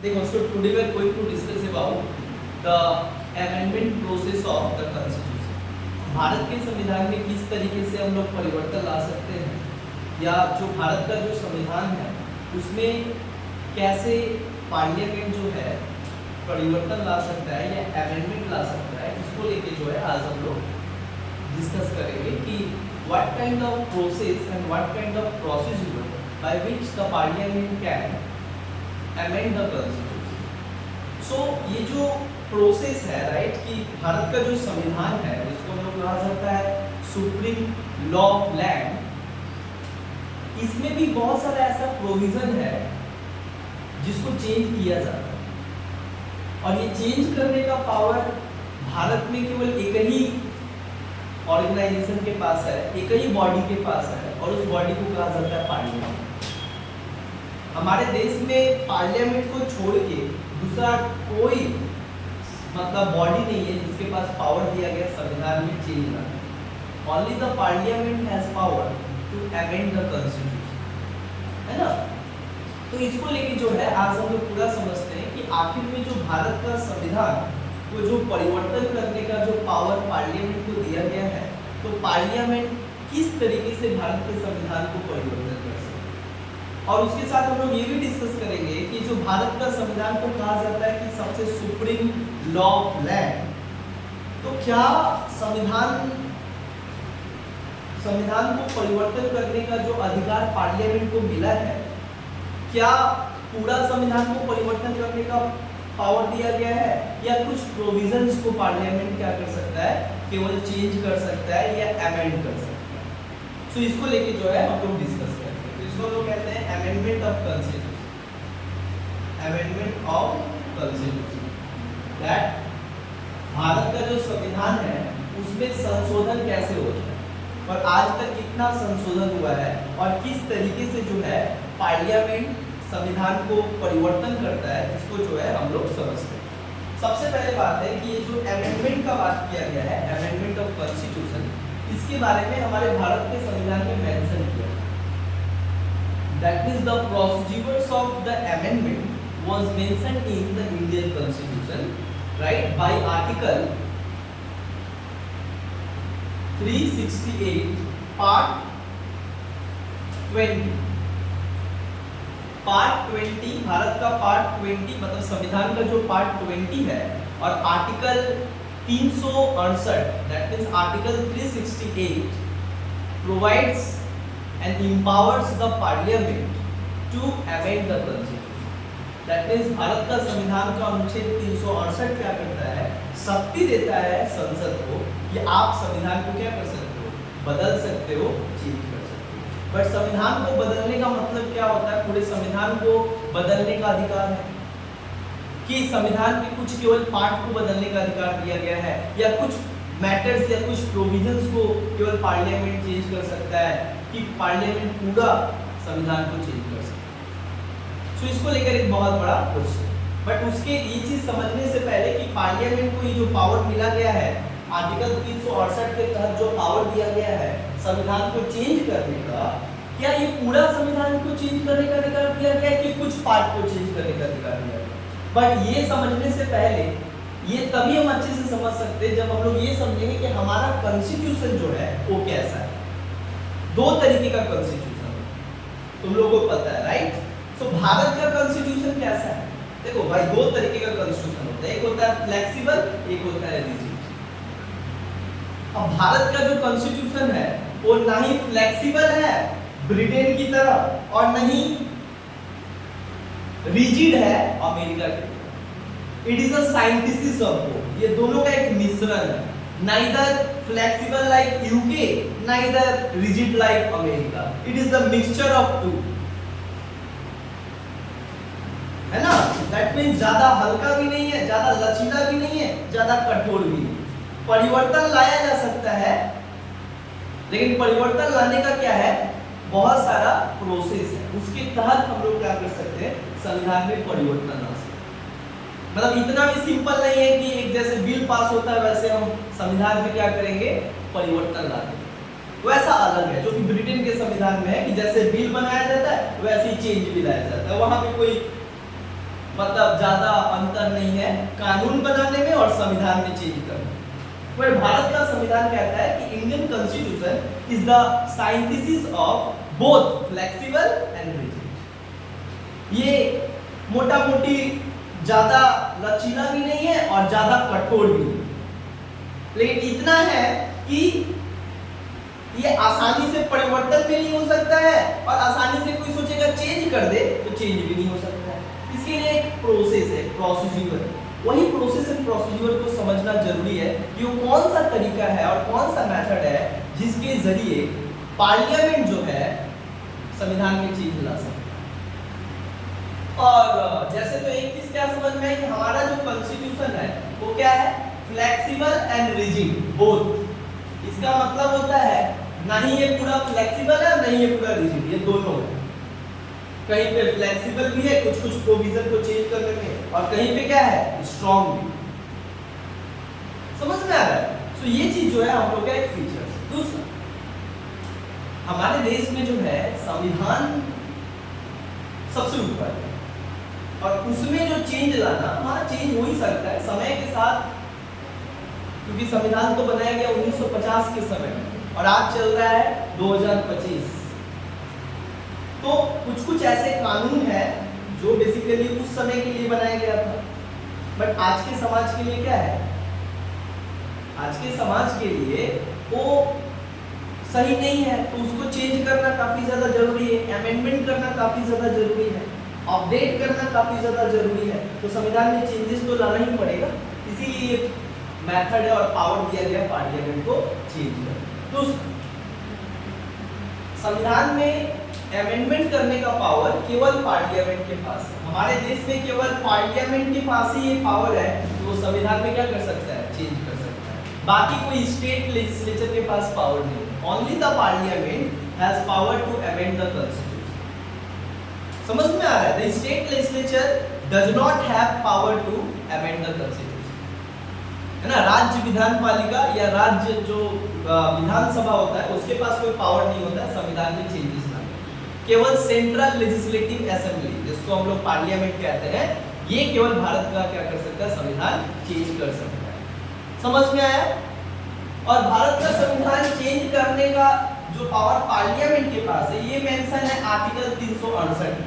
देखो, so today we are going to discuss about the amendment process of the constitution. Bharat के संविधान में किस तरीके से हम लोग परिवर्तन ला सकते हैं, या जो भारत का जो संविधान है उसमें कैसे पार्लियामेंट जो है परिवर्तन ला सकता है या अमेंडमेंट ला सकता है, इसको लेके जो है आज हम लोग डिस्कस करेंगे कि what kind of process and what kind of procedure by which the parliament can amend the constitution. So ये जो प्रोसेस है राइट कि भारत का जो संविधान है उसको हम लोग कहा जाता है सुप्रीम लॉ ऑफ लैंड, इसमें भी बहुत सारा ऐसा प्रोविजन है जिसको चेंज किया जाता है, और ये चेंज करने का पावर भारत में केवल एक ही ऑर्गेनाइजेशन के पास है, एक ही बॉडी के पास है, और उस बॉडी को कहा जाता है पार्लियामेंट। हमारे देश में पार्लियामेंट को छोड़ के दूसरा कोई मतलब बॉडी नहीं है जिसके पास पावर दिया गया संविधान में चेंज करने। Only the parliament has power to amend the constitution, है ना। तो इसको लेके जो है आज हम लोग पूरा समझते हैं कि आखिर में जो भारत का संविधान को जो परिवर्तन करने का जो पावर पार्लियामेंट को दिया गया है, तो पार्लियामेंट किस तरीके से भारत के संविधान को परिवर्तन कर सकता है। और उसके साथ हम लोग ये भी डिस्कस करेंगे कि जो भारत का संविधान को कहा जाता है कि सबसे सुप्रीम लॉ ऑफ लैंड, तो क्या संविधान को परिवर्तन करने का जो अधिकार पार्लियामेंट को मिला है, क्या पूरा संविधान को परिवर्तन करने का पावर दिया गया है, या कुछ प्रोविजंस को पार्लियामेंट क्या कर सकता है, केवल चेंज कर सकता है या अमेंड कर सकता है। सो इसको लेके जो है हम लोग डिस्कस करेंगे। तो इसको लोग कहते हैं amendment of constitution, amendment of constitution. That Bharat का जो संविधान है उसमें संशोधन कैसे होता है, और आज तक कितना संशोधन हुआ है, और किस तरीके से जो है पार्लियामेंट संविधान को परिवर्तन करता है, इसको जो है हम लोग समझते हैं। सबसे पहले बात है कि ये जो अमेंडमेंट का बात किया गया है, अमेंडमेंट ऑफ कॉन्स्टिट्यूशन, इसके बारे में हमारे भारत के संविधान में मेंशन किया है। That means the procedures of the amendment was mentioned in the Indian constitution right bye article 368 part 20। Part 20 Bharat का पार्ट 20 मतलब संविधान का जो पार्ट 20 है, और article 368 that means article 368 provides and empowers the parliament to amend the constitution. That means Bharat का संविधान का अनुच्छेद 368 क्या करता है, शक्ति देता है संसद को कि आप संविधान को क्या कर सकते हो, बदल सकते हो, चेंज कर सकते हो। बट संविधान को बदलने का मतलब क्या होता है, पूरे संविधान को बदलने का अधिकार है कि संविधान के कुछ केवल पार्ट को बदलने का अधिकार दिया गया है, या कुछ मैटर्स या कुछ प्रोविजंस को केवल पार्लियामेंट चेंज कर सकता है, कि पार्लियामेंट पूरा संविधान को चेंज कर सकता है। सो इसको लेकर एक बहुत बड़ा क्वेश्चन। बट उसके ये चीज समझने से पहले कि पार्लियामेंट को ये जो पावर मिला गया है, आर्टिकल 368 के तहत जो पावर दिया गया है संविधान को चेंज करने का, क्या ये पूरा संविधान को चेंज करने का अधिकार दिया गया है कि कुछ पार्ट को चेंज करने का अधिकार दिया गया है। बट ये समझने से पहले ये तभी हम अच्छे से समझ सकते हैं जब हम लोग ये समझेंगे कि हमारा कॉन्स्टिट्यूशन जो है वो कैसा है। दो तरीके का कॉन्स्टिट्यूशन तुम लोगों को पता है राइट। सो भारत का कॉन्स्टिट्यूशन कैसा है, देखो भाई दो तरीके का कॉन्स्टिट्यूशन होता है, एक होता है फ्लेक्सिबल, एक होता है रिजिड। अब भारत का जो कॉन्स्टिट्यूशन है वो ना ही फ्लेक्सिबल है ब्रिटेन की तरह, और ना ही रिजिड है अमेरिका की तरह। It is a synthesis of both, ये दोनों का एक मिश्रण है। Neither flexible like UK, neither rigid like America, it is the mixture of two, है ना। दैट मींस ज्यादा हल्का भी नहीं है, ज्यादा लचीला भी नहीं है, ज्यादा कठोर भी नहीं। परिवर्तन लाया जा सकता है, लेकिन परिवर्तन लाने का क्या है, बहुत सारा प्रोसेस है, उसके तहत हम लोग क्या कर सकते हैं, संविधान में परिवर्तन ला सकते हैं। मतलब इतना भी सिंपल नहीं है कि एक जैसे बिल पास होता है वैसे हम संविधान में क्या करेंगे, परिवर्तन ला देंगे। वैसा अलग है जो कि ब्रिटेन के संविधान में है कि जैसे बिल बनाया जाता है वैसे ही चेंज भी लाया जाता है। वहां पे कोई मतलब ज्यादा अंतर नहीं है कानून बनाने में और संविधान में चेंज करने में। पर भारत का संविधान कहता है कि Indian constitution is the synthesis of both flexible and rigid. ये मोटा मोटी ज्यादा लचीला भी नहीं है और ज्यादा कठोर भी नहीं, लेकिन इतना है कि ये आसानी से परिवर्तन भी नहीं हो सकता है और आसानी से कोई सोचेगा चेंज कर दे तो चेंज भी नहीं हो सकता है। इसके लिए एक प्रोसेस है, प्रोसीड्यूर। वही प्रोसेस एंड प्रोसीड्यूर को समझना जरूरी है कि वो कौन सा तरीका है और कौन सा मेथड है जिसके जरिए पार्लियामेंट जो है संविधान में चेंज ला सकता है। और जैसे तो एक चीज क्या समझ में है कि हमारा जो कॉन्स्टिट्यूशन है वो क्या है, फ्लेक्सिबल एंड रिजिड बोथ। इसका मतलब होता है ना ही ये पूरा फ्लेक्सिबल है ना ही ये पूरा रिजिड, ये दोनों है। कहीं पे फ्लेक्सिबल भी है कुछ कुछ प्रोविजन को चेंज करने में और कहीं पे क्या है, स्ट्रांग भी। समझ में आ रहा है? तो ये चीज जो है हम लोग का एक फीचर है। दूसरा, हमारे देश में जो है संविधान सबसे ऊपर है और उसमें जो चेंज लाना, हाँ चेंज हो ही सकता है समय के साथ, क्योंकि संविधान तो बनाया गया 1950 के समय में और आज चल रहा है 2025। तो कुछ कुछ ऐसे कानून हैं जो बेसिकली उस समय के लिए बनाया गया था, बट आज के समाज के लिए क्या है, आज के समाज के लिए वो सही नहीं है, तो उसको चेंज करना काफी ज्यादा जरूरी है, अमेंडमेंट करना काफी ज्यादा जरूरी है, अपडेट करना काफी ज्यादा जरूरी है। तो संविधान में चेंजेस तो लाना ही पड़ेगा, इसीलिए मेथड है और पावर दिया गया पार्लियामेंट को चेंज करने। तो संविधान में अमेंडमेंट करने का पावर केवल पार्लियामेंट के पास है। हमारे देश में केवल पार्लियामेंट के पास ही ये पावर है, तो वो संविधान में क्या कर सकता है, चेंज कर सकता है। बाकी कोई स्टेट लेजिस्लेचर के पास पावर नहीं है। Only the parliament has power to amend the constitution. समझ में आ रहा है? The state legislature does not have power to amend the constitution, है ना। राज्य विधान पालिका या राज्य जो विधानसभा होता है उसके पास कोई पावर नहीं होता है संविधान में चेंजेस लाने। केवल सेंट्रल लेजिस्लेटिव असेंबली, जिसको हम लोग पार्लियामेंट कहते हैं, ये केवल भारत का क्या कर सकता है, संविधान चेंज कर सकता है। समझ में आया? और भारत का संविधान चेंज करने का जो पावर पार्लियामेंट के पास है, ये मेंशन है आर्टिकल 368।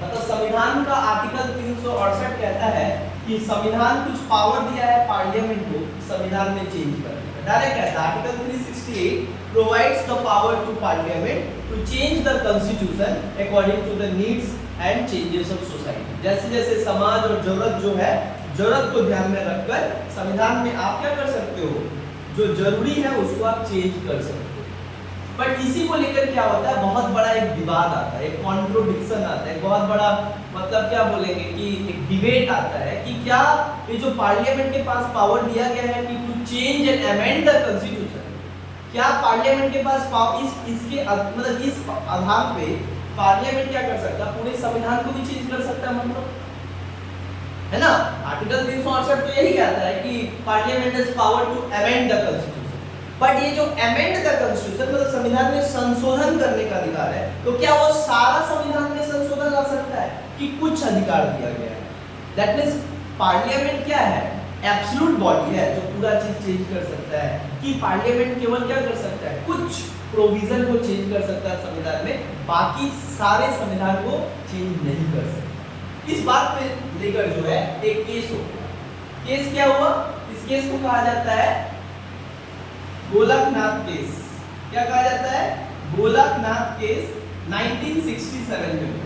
मतलब संविधान का आर्टिकल 368 कहता है कि संविधान कुछ पावर दिया है पार्लियामेंट को संविधान में चेंज करने का। डायरेक्ट कहता है article 368 provides the power to parliament to change the constitution according to the needs and changes of society. जैसे जैसे समाज और जरूरत जो है, जरूरत को ध्यान में रखकर संविधान में आप क्या कर सकते हो, जो जरूरी है उसको आप चेंज कर सकते हो। बट इसी को लेकर क्या होता है, बहुत बड़ा एक विवाद आता है, एक कॉन्ट्रोडिक्शन आता है, बहुत बड़ा मतलब क्या बोलेंगे कि एक डिबेट आता है कि क्या ये जो पार्लियामेंट के पास पावर दिया गया है कि to change and amend the constitution, क्या पार्लियामेंट के पास इसके मतलब इस आधार पे पार्लियामेंट क्या कर सकता है, पूरे संविधान को भी चेंज कर सकता है, मतलब है ना। आर्टिकल 368 तो यही कहता है कि parliament has power to amend the constitution. But ये जो अमेंड द कॉन्स्टिट्यूशन मतलब संविधान में संशोधन करने का अधिकार है, तो क्या वो सारा संविधान में संशोधन ला सकता है कि कुछ अधिकार दिया गया है। दैट मींस पार्लियामेंट क्या है, एब्सोल्यूट बॉडी है जो पूरा चीज चेंज कर सकता है, कि पार्लियामेंट केवल क्या कर सकता है, कुछ प्रोविजन को चेंज कर सकता है संविधान में, बाकी सारे संविधान को चेंज नहीं कर सकता। इस बात पे लेकर जो है एक केस हो गया। केस क्या हुआ, इस केस को कहा जाता है गोलकनाथ केस। क्या कहा जाता है, गोलकनाथ केस 1967 में।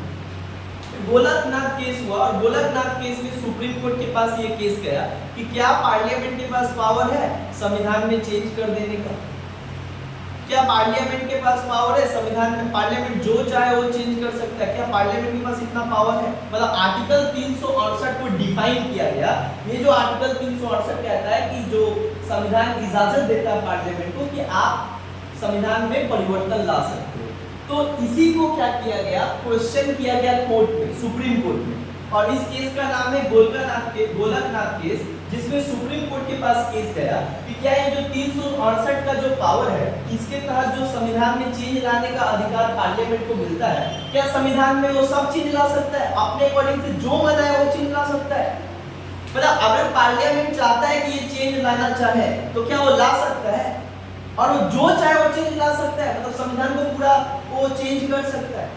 गोलकनाथ केस हुआ और गोलकनाथ केस में सुप्रीम कोर्ट के पास ये केस गया कि क्या पार्लियामेंट के पास पावर है संविधान में चेंज कर देने का, क्या पार्लियामेंट के पास पावर है संविधान में, पार्लियामेंट जो चाहे वो चेंज कर सकता है, क्या पार्लियामेंट के पास इतना पावर है। मतलब आर्टिकल 368 को डिफाइन किया गया। ये जो आर्टिकल 368 कहता है कि जो संविधान इजाजत देता है पार्लियामेंट को कि आप संविधान में परिवर्तन ला सकते हो, तो इसी को क्या किया गया, क्वेश्चन किया गया कोर्ट में, सुप्रीम कोर्ट में, और इस केस का नाम है गोलकनाथ केस, जिसमें सुप्रीम कोर्ट के पास केस गया कि क्या ये जो 368 का जो पावर है, इसके तहत जो संविधान में चेंज लाने का अधिकार पार्लियामेंट को मिलता है, क्या संविधान में वो सब चीज ला सकता है? अपने अकॉर्डिंग से जो मन है वो चीज ला सकता है? मतलब अगर पार्लियामेंट चाहता है कि ये चेंज लाना चाहे तो क्या वो ला सकता है? और वो जो चाहे वो चेंज ला सकता है, मतलब संविधान को पूरा वो चेंज कर सकता है।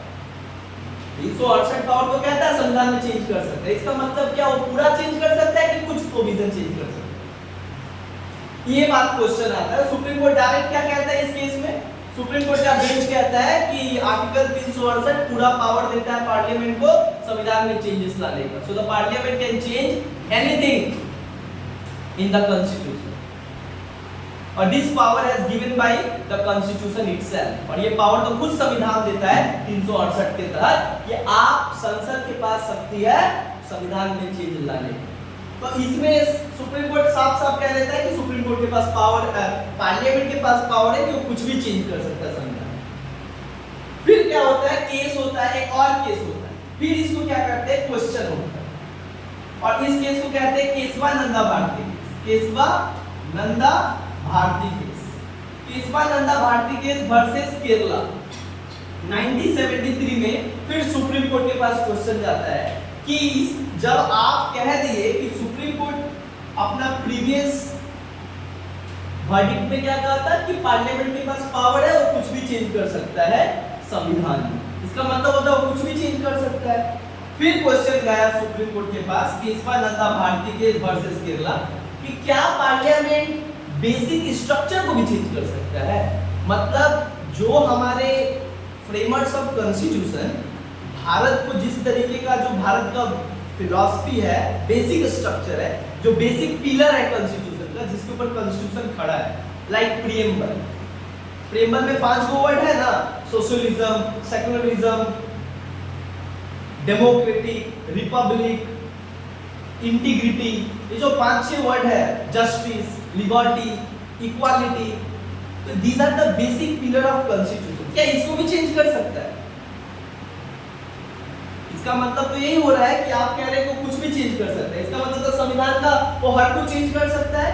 368 पावर को कहता है संविधान में चेंज कर सकता है, इसका मतलब क्या वो पूरा चेंज कर सकता है कि कुछ प्रोविजन चेंज कर सकता है? ये बात क्वेश्चन आता है। सुप्रीम कोर्ट डायरेक्ट क्या कहता है इस केस में? सुप्रीम कोर्ट का बेंच कहता है कि आर्टिकल 368 पूरा पावर देता है पार्लियामेंट को संविधान में चेंजेस लाने का। So the parliament can change anything in the constitution, और this power has given by the constitution itself. और ये पावर तो खुद संविधान देता है 368 के तहत कि आप संसद के पास शक्ति है संविधान में चेंज लाने की। तो इसमें सुप्रीम कोर्ट साफ साफ कह देता है कि सुप्रीम कोर्ट के पास पावर, पार्लियामेंट के पास पावर है कि वो कुछ भी चेंज कर सकता है संविधान। फिर क्या होता है? केस होता है, एक और केस होता है, फिर इसको क्या करते हैं? क्वेश्चन होता है, और इस केस को कहते हैं Kesavananda Bharati case. Kesavananda Bharati case, Kesavananda Bharati case versus Kerala 1973 में फिर सुप्रीम कोर्ट के पास क्वेश्चन जाता है कि जब आप कह दिए कि सुप्रीम कोर्ट अपना प्रीवियस वर्डिक्ट में क्या कहा था कि पार्लियामेंट के पास पावर है और कुछ भी चेंज कर सकता है संविधान में, इसका मतलब होता है वो कुछ भी चेंज कर सकता है। फिर क्वेश्चन गया सुप्रीम कोर्ट के पास केशवानंदा भारती केस वर्सेस केरला कि क्या पार्लियामेंट बेसिक स्ट्रक्चर को भी चेंज कर सकता है? मतलब जो हमारे फ्रेमर्स ऑफ कॉन्स्टिट्यूशन भारत को जिस तरीके का जो भारत का फिलॉसफी है, बेसिक स्ट्रक्चर है, जो बेसिक पिलर है कॉन्स्टिट्यूशन का, जिसके ऊपर कॉन्स्टिट्यूशन खड़ा है, लाइक प्रीएम्बल। प्रीएम्बल में 5 गो वर्ड है ना, socialism, secularism, democratic, republic, integrity, ये जो 5-6 वर्ड है, जस्टिस, लिबर्टी, इक्वालिटी, तो these are the basic pillar of constitution. क्या इसको भी चेंज कर सकता है? इसका मतलब तो यही हो रहा है कि आप कह रहे हैं कि कुछ भी चेंज कर सकता है, इसका मतलब तो संविधान का वो हर को चेंज कर सकता है,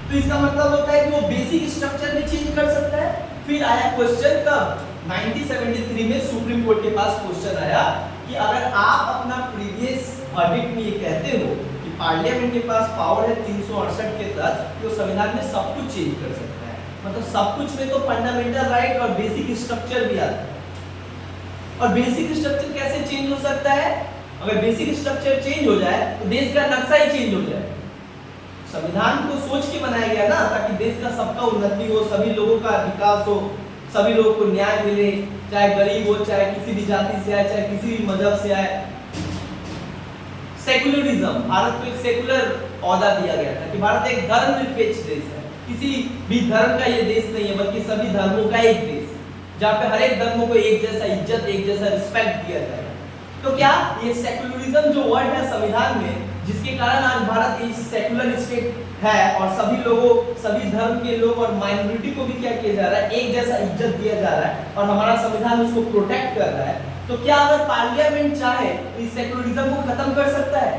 तो इसका मतलब होता है कि वो बेसिक स्ट्रक्चर भी चेंज कर सकता है। फिर आया क्वेश्चन कब? 1973 में सुप्रीम कोर्ट के पास क्वेश्चन आया कि अगर आप अपना प्रीवियस वर्डिक्ट में ये कहते हो कि पार्लियामेंट के पास पावर है 368 के तहत, तो संविधान में सब कुछ चेंज कर सकता है, मतलब सब कुछ में तो फंडामेंटल राइट और बेसिक स्ट्रक्चर भी आता है। और बेसिक स्ट्रक्चर कैसे चेंज हो सकता है? अगर बेसिक स्ट्रक्चर चेंज हो जाए तो देश का नक्शा ही चेंज हो जाए। संविधान को सोच के बनाया गया ना, ताकि देश का सबका उन्नति हो, सभी लोगों का विकास हो, सभी लोगों को न्याय मिले, चाहे गरीब हो, चाहे किसी भी जाति से आए, चाहे किसी भी मजहब से आए। सेकुलरिज्म, भारत को एक सेकुलर औहदा दिया गया था कि भारत एक धर्मनिरपेक्ष देश है, किसी भी धर्म का ये देश नहीं है, बल्कि सभी धर्मों का एक देश है, जहाँ पे हर एक धर्मों को एक जैसा इज्जत, एक जैसा रिस्पेक्ट दिया जाएगा। तो क्या ये सेकुलरिज्म जो वर्ड है संविधान में, जिसके कारण आज भारत एक सेकुलर स्टेट है और सभी लोगों, सभी धर्म के लोग और माइनॉरिटी को भी क्या किया जा रहा है, एक जैसा इज्जत दिया जा रहा है और हमारा संविधान उसको प्रोटेक्ट कर रहा है। तो क्या अगर पार्लियामेंट चाहे तो इस सेकुलरिज्म को खत्म कर सकता है?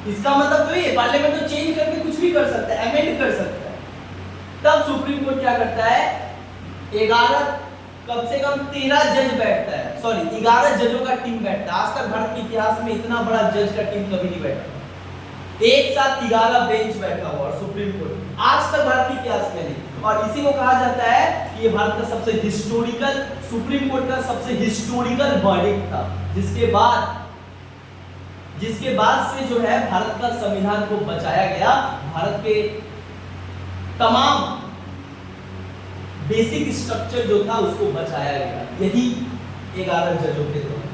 इसका मतलब तो ये पार्लियामेंट तो चेंज करके कुछ भी कर सकता है, अमेंड कर सकता है। तब सुप्रीम कोर्ट क्या करता है? 11 कम से कम 13 जज बैठता है, सॉरी 11 जजों का टीम बैठता है। आज तक भारत के इतिहास में इतना बड़ा जज का टीम कभी नहीं बैठा, एक साथ 11 बेंच बैठा हुआ और सुप्रीम कोर्ट आज तक भारत के इतिहास में नहीं। और इसी को कहा जाता है कि ये भारत का सबसे हिस्टोरिकल, सुप्रीम कोर्ट का सबसे हिस्टोरिकल वर्डिक्ट था, जिसके बाद से जो है भारत का संविधान को बचाया गया, भारत के तमाम बेसिक स्ट्रक्चर जो था उसको बचाया गया, यही 11 जजों के द्वारा।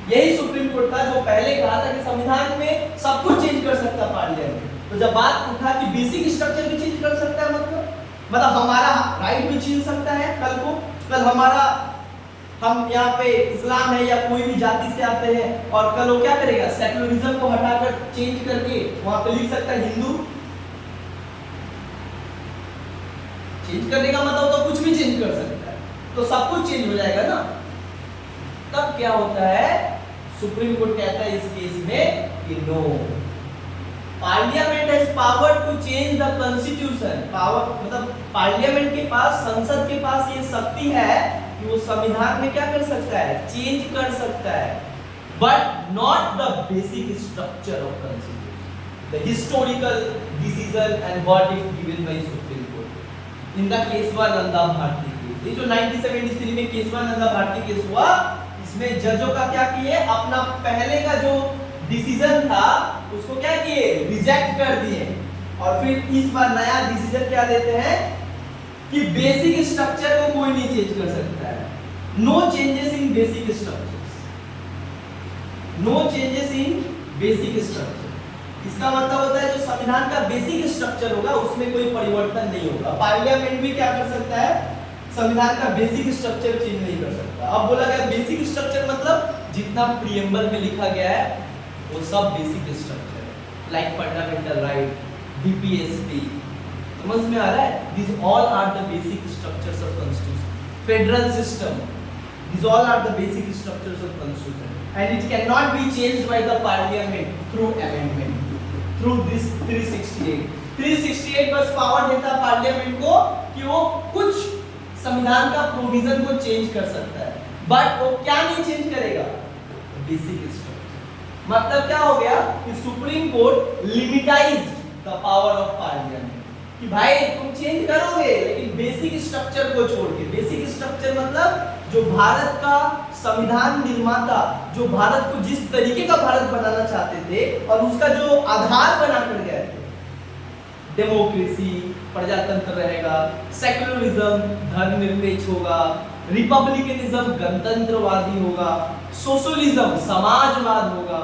यही सुप्रीम कोर्ट था जो पहले कहा था कि संविधान में सब कुछ चेंज कर सकता पार्लियामेंट। तो जब बात उठा कि बेसिक स्ट्रक्चर भी चेंज कर सकता है, मतलब हमारा राइट भी छीन सकता है, कल हमारा, हम यहाँ पे इस्लाम है या कोई भी जाति से आते हैं और कल वो क्या करेगा, सेकुलरिज्म को हटाकर चेंज करके वहां पे लिख सकता है हिंदू। चेंज करने का मतलब तो कुछ भी चेंज कर सकता है, तो सब कुछ चेंज हो जाएगा ना। तब क्या होता है, सुप्रीम कोर्ट कहता है इस केस में कि no, parliament has power to change the constitution. Power मतलब पार्लियामेंट के पास, संसद के पास ये शक्ति है कि वो संविधान में क्या कर सकता है, चेंज कर सकता है, but not the basic structure of constitution, the historical decision and verdict given by supreme court in the Kesavananda Bharati case. ये जो 1973 में केसवा नंदा भारती केस हुआ, इसमें जजों का क्या किए, अपना पहले का जो डिसीजन था उसको क्या किए, रिजेक्ट कर दिए, और फिर इस बार नया डिसीजन क्या देते हैं कि बेसिक स्ट्रक्चर को कोई नहीं चेंज कर सकता है, no changes in basic structures, no changes in basic structure. इसका मतलब होता है जो संविधान का बेसिक स्ट्रक्चर होगा उसमें कोई परिवर्तन नहीं होगा। पार्लियामेंट भी क्या कर सकता है, संविधान का बेसिक स्ट्रक्चर चेंज नहीं कर सकता। अब बोला गया बेसिक स्ट्रक्चर मतलब जितना प्रीएम्बल में लिखा गया है वो सब बेसिक स्ट्रक्चर है, लाइक फंडामेंटल राइट, डीपीएसपी, समझ में आ रहा है? This all are the basic structures of constitution. Federal system, this all are the basic structures of constitution and it can not be changed by the parliament through amendment, through this 368 बस power देता parliament को कि वो कुछ संविधान का provision को change कर सकता है, बट वो क्या नहीं चेंज करेगा, बेसिक स्ट्रक्चर। मतलब क्या हो गया कि supreme court limitized the power of parliament कि भाई तुम चेंज करोगे लेकिन बेसिक स्ट्रक्चर को छोड़ के। बेसिक स्ट्रक्चर मतलब जो भारत का संविधान निर्माता जो भारत को जिस तरीके का भारत बनाना चाहते थे और उसका जो आधार बनाकर गए थे, डेमोक्रेसी, प्रजातंत्र रहेगा, सेक्युलरिज्म धर्मनिरपेक्ष होगा, रिपब्लिकनिज्म गणतंत्रवादी होगा, सोशलिज्म समाजवाद होगा,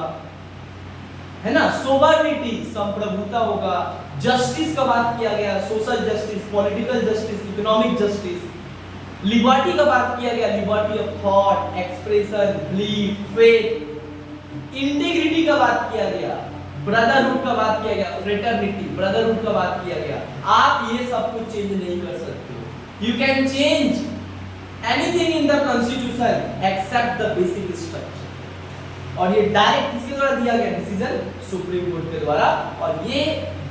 है ना, सोवर्निटी संप्रभुता होगा, जस्टिस का बात किया गया, social justice, political justice, economic justice, liberty का बात किया गया, liberty of thought, expression, belief, faith, integrity का बात किया गया, ब्रदरहुड का बात किया गया, फ्रेटर्निटी, ब्रदरहुड का बात किया गया। आप ये सब कुछ चेंज नहीं कर सकते हो। You can change anything in the constitution except the basic structure. और ये डायरेक्ट किसके द्वारा दिया गया डिसीजन, सुप्रीम कोर्ट के द्वारा। और ये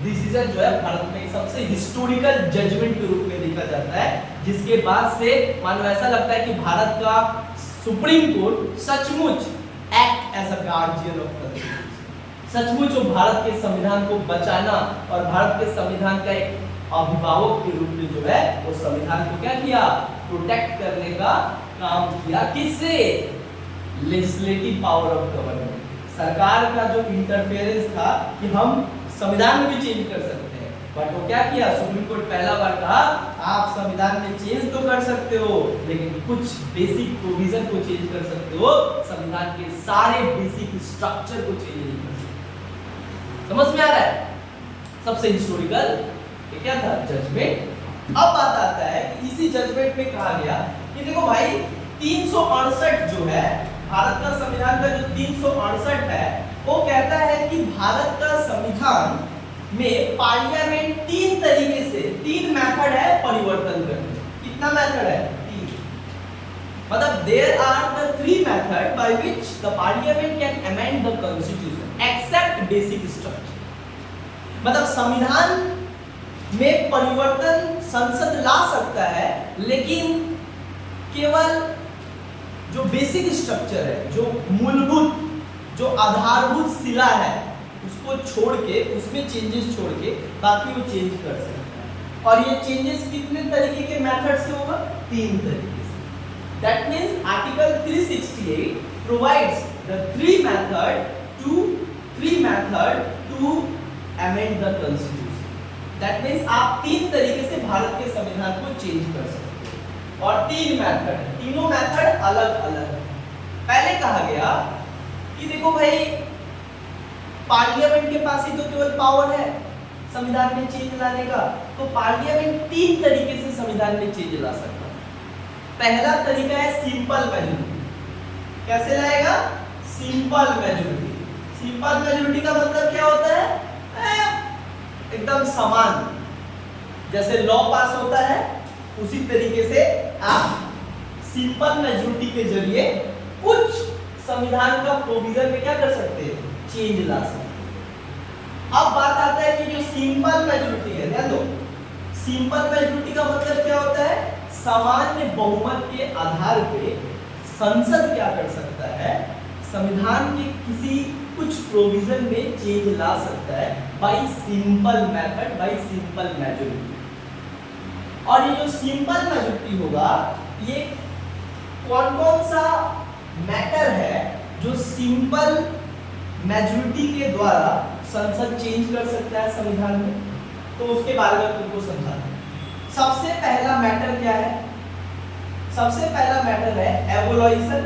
डिसीजन जो है भारत में सबसे हिस्टोरिकल जजमेंट के रूप में देखा जाता है, जिसके बाद से मानो ऐसा लगता है कि भारत का सुप्रीम कोर्ट सचमुच act as a guardian of constitution, सचमुच वो भारत के संविधान को बचाना और भारत के संविधान का एक अभिभावक के रूप में जो है वो संविधान को क्या किया, प्रोटेक्ट करने का काम किया। किससे, लेजिस्लेटिव पावर ऑफ गवर्नमेंट, सरकार का जो इंटरफेरेंस था कि हम संविधान में भी चेंज कर सकते हैं, बट वो क्या किया, सुप्रीम कोर्ट पहला बार कहा आप संविधान में चेंज तो कर सकते हो लेकिन कुछ बेसिक प्रोविजन को चेंज कर सकते हो, संविधान के सारे बेसिक स्ट्रक्चर को चेंज नहीं कर सकते। समझ में आ रहा है? सबसे हिस्टोरिकल ये क्या था, जजमेंट। अब बात आता है कि इसी जजमेंट में कहा गया कि देखो भाई 368 जो है भारत का संविधान का जो 368 है वो कहता है कि भारत का संविधान में पार्लियामेंट तीन तरीके से, तीन मेथड है परिवर्तन करने। कितना मेथड है, तीन। मतलब there are the three method by which the parliament can amend the constitution except basic structure. मतलब संविधान में परिवर्तन संसद ला सकता है लेकिन केवल जो बेसिक स्ट्रक्चर है, जो मूलभूत, जो आधारभूत शिला है उसको छोड़ के, उसमें चेंजेस छोड़ के बाकी वो चेंज कर सकता है। और ये चेंजेस कितने तरीके के मेथड से होगा, तीन तरीके से। That means article 368 provides the three method to amend the constitution. That means आप तीन तरीके से भारत के संविधान को चेंज कर सकते हो और तीन मेथड है, तीनों मेथड अलग अलग है। पहले कहा गया कि देखो भाई पार्लियामेंट के पास ही तो केवल पावर है संविधान में चेंज लाने का, तो पार्लियामेंट तीन तरीके से संविधान में चेंज ला सकता है। पहला तरीका है सिंपल मेजॉरिटी। कैसे लाएगा, सिंपल मेजॉरिटी। सिंपल मेजॉरिटी का मतलब क्या होता है, एकदम समान, जैसे लॉ पास होता है उसी तरीके से आप सिंपल मेजॉरिटी के जरिए कुछ संविधान का प्रोविजन में क्या कर सकते हैं, चेंज ला सकते हैं। अब बात आता है कि जो सिंपल मेजॉरिटी है, ध्यान दो, सिंपल मेजॉरिटी का मतलब क्या होता है, सामान्य बहुमत के आधार पे संसद क्या कर सकता है, संविधान के किसी कुछ प्रोविजन में चेंज ला सकता है bye simple method, bye simple majority. और ये जो सिंपल मेजॉरिटी होगा, ये कौन कौन सा मैटर है जो सिंपल मेजॉरिटी के द्वारा संसद चेंज कर सकता है संविधान में, तो उसके बारे में तुमको समझाना है। सबसे पहला मैटर क्या है, सबसे पहला मैटर है एबोलिशन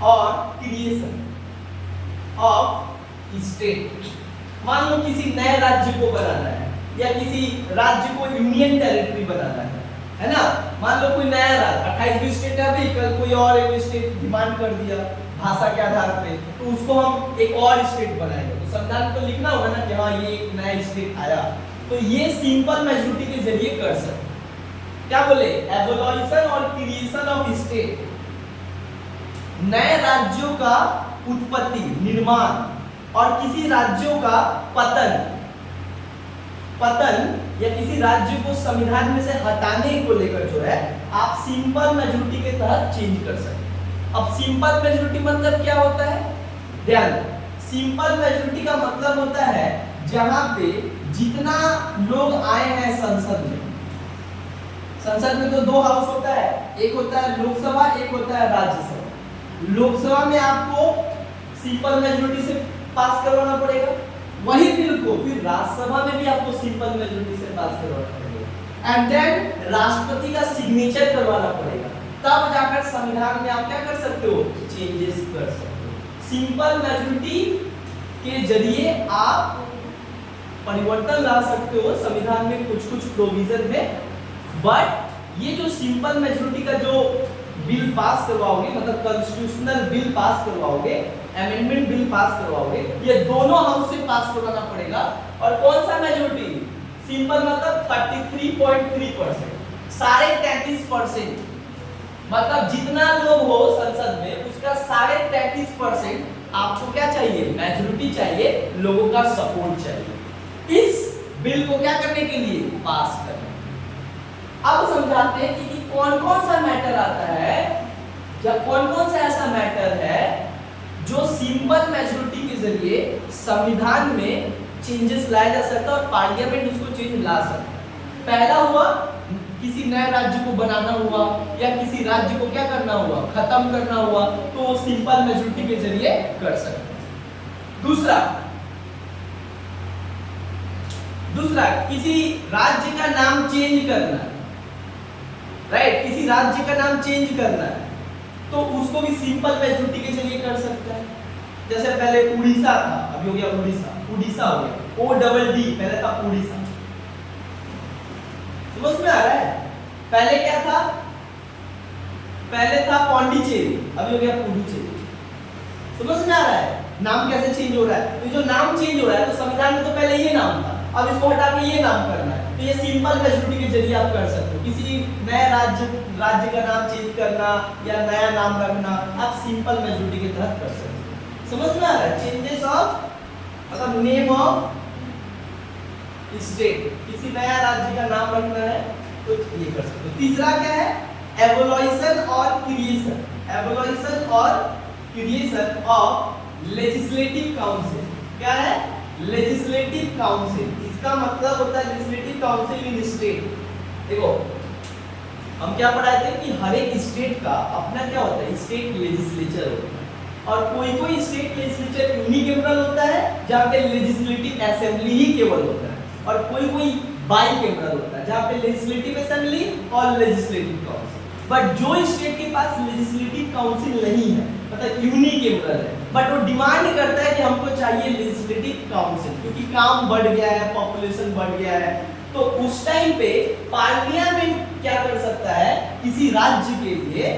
और क्रिएशन ऑफ स्टेट। मान लो किसी नए राज्य को बनाना है या किसी राज्य को यूनियन टेरिटरी बनाना है ना। मान लो कोई नया राज्य, 28वीं स्टेट है अभी, कल कोई और एक स्टेट डिमांड कर दिया भाषा के आधार पे, तो उसको हम एक और स्टेट बनाएंगे, तो संविधान को लिखना होगा ना कि हाँ ये एक नया स्टेट आया। तो ये सिंपल मेजॉरिटी के जरिए कर सकते। क्या बोले, एबोलिशन और क्रिएशन ऑफ स्टेट, नए राज्यों का उत्पत्ति, निर्माण, और किसी राज्यों का पतन या किसी राज्य को संविधान में से हटाने को लेकर जो है आप सिंपल मेजॉरिटी के तहत चेंज कर सकते हैं। अब सिंपल मेजॉरिटी मतलब क्या होता है, ध्यान, सिंपल मेजॉरिटी का मतलब होता है जहां पे जितना लोग आए हैं संसद में, संसद में तो दो हाउस होता है, एक होता है लोकसभा, एक होता है राज्यसभा। लोकसभा में आपको सिंपल मेजॉरिटी से पास करवाना पड़ेगा, वही बिल को फिर राज्यसभा में भी आपको सिंपल मेजॉरिटी से पास करवाना पड़ेगा, एंड देन राष्ट्रपति का सिग्नेचर करवाना पड़ेगा, तब जाकर संविधान में आप क्या कर सकते हो, चेंजेस कर सकते हो। सिंपल मेजॉरिटी के जरिए आप परिवर्तन ला सकते हो संविधान में कुछ कुछ प्रोविजन में। बट ये जो सिंपल मेजॉरिटी का जो बिल पास करवाओगे, मतलब कॉन्स्टिट्यूशनल बिल पास करवाओगे, अमेंडमेंट बिल पास करवाओगे, ये दोनों हाउस से पास करवाना पड़ेगा। और कौन सा मेजॉरिटी, सिंपल मतलब 33.3%, 33.5%, मतलब जितना लोग हो संसद में उसका 33.5% आपको क्या चाहिए, मेजॉरिटी चाहिए, लोगों का सपोर्ट चाहिए इस बिल को क्या करने के लिए, पास करने। अब समझाते हैं कि कौन कौन सा मैटर आता है, या कौन कौन सा ऐसा मैटर है जो सिंपल मेजॉरिटी के जरिए संविधान में चेंजेस लाया जा सकता है और पार्लियामेंट उसको चेंज ला सकता है। पहला हुआ किसी नए राज्य को बनाना हुआ, या किसी राज्य को क्या करना हुआ, खत्म करना हुआ, तो सिंपल मेजॉरिटी के जरिए कर सकते हैं। दूसरा किसी राज्य का नाम चेंज करना, राइट, किसी राज्य का नाम चेंज करना है तो उसको भी सिंपल मेजॉरिटी के जरिए कर सकता है। जैसे पहले उड़ीसा था, अभी हो गया उड़ीसा, उड़ीसा हो गया, ODD, पहले था उड़ीसा। समझ में आ रहा है, पहले क्या था, पहले था पौंडीचेरी, अभी हो गया पुडुचेरी। समझ में आ रहा है नाम कैसे चेंज हो रहा है। तो जो नाम चेंज हो रहा है, तो संविधान में तो पहले ये नाम था, अब इसको हटा के ये नाम करना है, तो ये सिंपल मेजॉरिटी के जरिए आप कर सकते हो। किसी नए राज्य का नाम चेंज करना या नया नाम रखना आप सिंपल मेजॉरिटी के तहत कर सकते हो। समझ में आ रहा है, चेंजेस ऑफ मतलब नेम ऑफ स्टेट, किसी नया राज्य का नाम रखना है तो ये कर सकते हो। तीसरा क्या है, एबोलिशन और क्रिएशन, एबोलिशन और क्रिएशन ऑफ लेजिस्लेटिव काउंसिल। क्या है, लेजिस्लेटिव काउंसिल, इसका मतलब होता है लेजिस्लेटिव काउंसिल इन स्टेट। देखो हम क्या पढ़ाए थे कि हर एक स्टेट का अपना क्या होता है, स्टेट लेजिस्लेचर होता है, और कोई कोई स्टेट लेजिस्लेचर यूनिकैमरल होता है जहाँ पे लेजिस्लेटिव असेंबली ही केवल होता है, और कोई कोई बाइकैमरल होता है जहाँ पे लेजिस्लेटिव असेंबली और लेजिस्लेटिव काउंसिल। बट जो स्टेट के पास लेजिस्लेटिव काउंसिल नहीं है, मतलब यूनिकैमरल है, बट वो डिमांड करता है कि हमको चाहिए लेजिस्लेटिव काउंसिल, क्योंकि काम बढ़ गया है, पॉपुलेशन बढ़ गया है, तो उस टाइम पे पार्लियामेंट क्या कर सकता है, किसी राज्य के लिए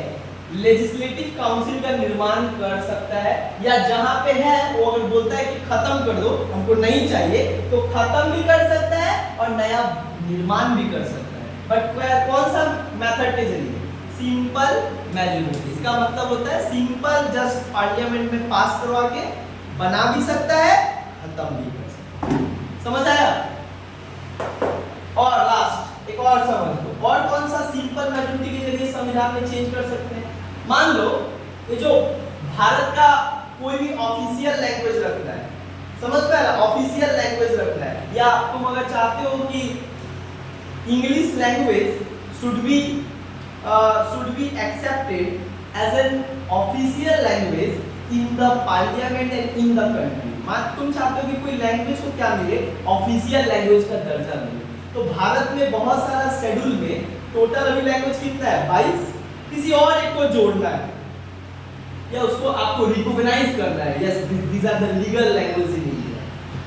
लेजिस्लेटिव काउंसिल का निर्माण कर सकता है, या जहां पे है वो अगर बोलता है कि खत्म कर दो, हमको नहीं चाहिए, तो खत्म भी कर सकता है और नया निर्माण भी कर सकता है। बट कौन सा मेथड के जरिए, सिंपल मेजॉरिटी। इसका मतलब होता है सिंपल जस्ट पार्लियामेंट में पास करवा के बना भी सकता है, खत्म भी कर सकता है। समझ आया? और लास्ट एक और समझ लो, और कौन सा सिंपल मेजॉरिटी के जरिए संविधान में चेंज कर सकते हैं? मान लो ये जो भारत का कोई भी ऑफिशियल लैंग्वेज रखना है, समझ में आ रहा? ऑफिशियल लैंग्वेज रखना है, या तुम अगर चाहते हो कि English language should be accepted as an official language in the parliament and in the country। मान तुम चाहते हो कि कोई लैंग्वेज को क्या मिले? ऑफिशियल लैंग्वेज का दर्जा मिले। तो भारत में बहुत सारा शेड्यूल में टोटल अभी लैंग्वेज कितना है? 22। किसी और एक को जोड़ना है या उसको आपको रिकॉग्नाइज करना है, yes these are the legal language in India,